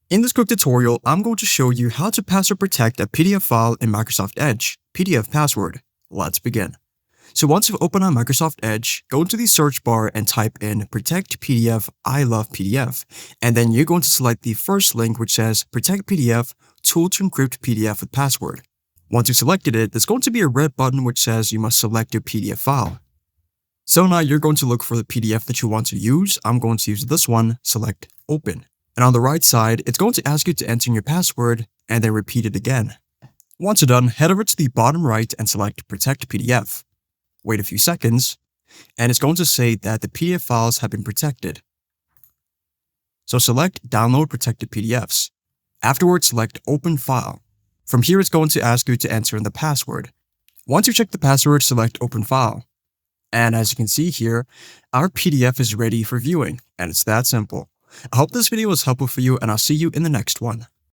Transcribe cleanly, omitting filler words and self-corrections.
In this quick tutorial, I'm going to show you how to password protect a PDF file in Microsoft Edge, PDF password. Let's begin. So once you've opened on Microsoft Edge, go into the search bar and type in protect PDF, I love PDF. And then you're going to select the first link which says protect PDF, tool to encrypt PDF with password. Once you've selected it, there's going to be a red button which says you must select your PDF file. So now you're going to look for the PDF that you want to use. I'm going to use this one, select open. And on the right side, it's going to ask you to enter in your password and then repeat it again. Once you're done, head over to the bottom right and select Protect PDF. Wait a few seconds, and it's going to say that the PDF files have been protected. So select Download Protected PDFs. Afterwards, select Open File. From here, it's going to ask you to enter in the password. Once you check the password, select Open File. And as you can see here, our PDF is ready for viewing, and it's that simple. I hope this video was helpful for you, and I'll see you in the next one.